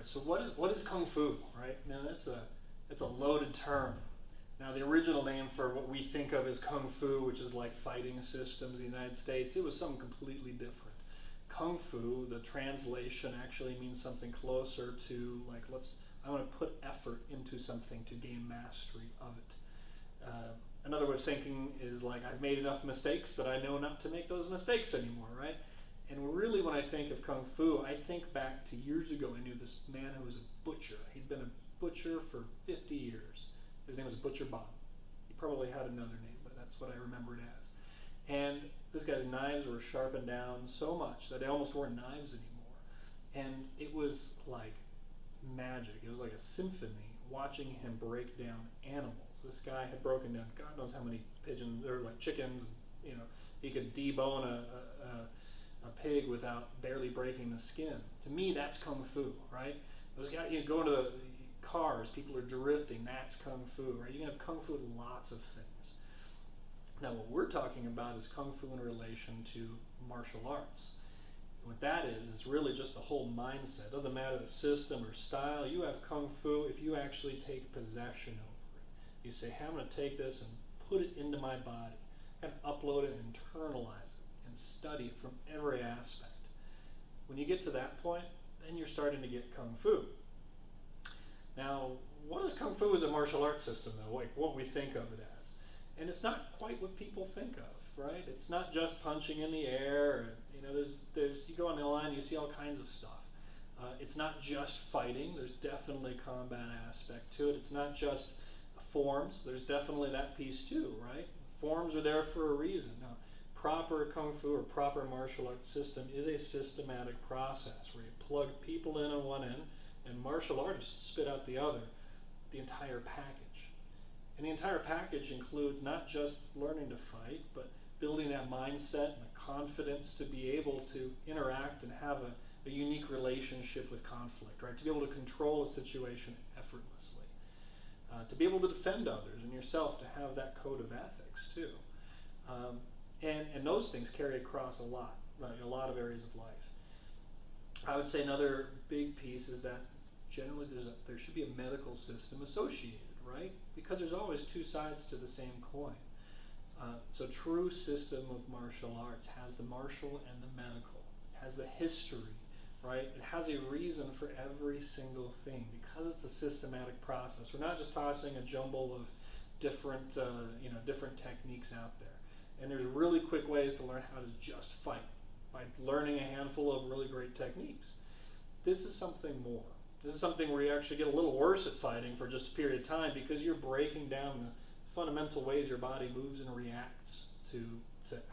So what is Kung Fu, right? Now that's a loaded term. Now the original name for what we think of as Kung Fu, which is like fighting systems in the United States, it was something completely different. Kung Fu, the translation actually means something closer to like I want to put effort into something to gain mastery of it. Another way of thinking is like I've made enough mistakes that I know not to make those mistakes anymore, right? And really, when I think of Kung Fu, I think back to years ago. I knew this man who was a butcher. He'd been a butcher for 50 years. His name was Butcher Bob. He probably had another name, but that's what I remember it as. And this guy's knives were sharpened down so much that they almost weren't knives anymore. And it was like magic. It was like a symphony watching him break down animals. This guy had broken down God knows how many pigeons or like chickens. He could debone a pig without barely breaking the skin. To me, that's Kung Fu, right? Those guys, go into the cars, people are drifting. That's Kung Fu, right? You can have Kung Fu with lots of things. Now, what we're talking about is Kung Fu in relation to martial arts. What that is really just the whole mindset. It doesn't matter the system or style. You have Kung Fu if you actually take possession over it. You say, hey, I'm going to take this and put it into my body, and upload it and internalize it and study it from every aspect. When you get to that point, then you're starting to get Kung Fu. Now, what is Kung Fu as a martial arts system, though? Like what we think of it as. And it's not quite what people think of, right? It's not just punching in the air. There's you go on the line, you see all kinds of stuff. It's not just fighting. There's definitely a combat aspect to it. It's not just forms. There's definitely that piece too, right? Forms are there for a reason. Now, proper Kung Fu or proper martial arts system is a systematic process where you plug people in on one end and martial artists spit out the other, the entire package. And the entire package includes not just learning to fight, but building that mindset and the confidence to be able to interact and have a unique relationship with conflict, right? To be able to control a situation effortlessly. To be able to defend others and yourself, to have that code of ethics too. And those things carry across a lot, right? A lot of areas of life. I would say another big piece is that generally there should be a medical system associated, right? Because there's always two sides to the same coin. So true system of martial arts has the martial and the medical, has the history, right? It has a reason for every single thing because it's a systematic process. We're not just tossing a jumble of different techniques out there. And there's really quick ways to learn how to just fight by learning a handful of really great techniques. This is something more. This is something where you actually get a little worse at fighting for just a period of time because you're breaking down the fundamental ways your body moves and reacts to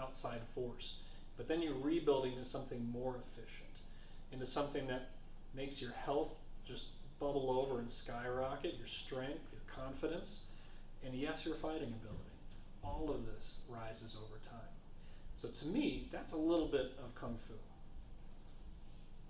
outside force. But then you're rebuilding into something more efficient, into something that makes your health just bubble over and skyrocket, your strength, your confidence, and yes, your fighting ability. All of this rises over time. So to me, that's a little bit of Kung Fu.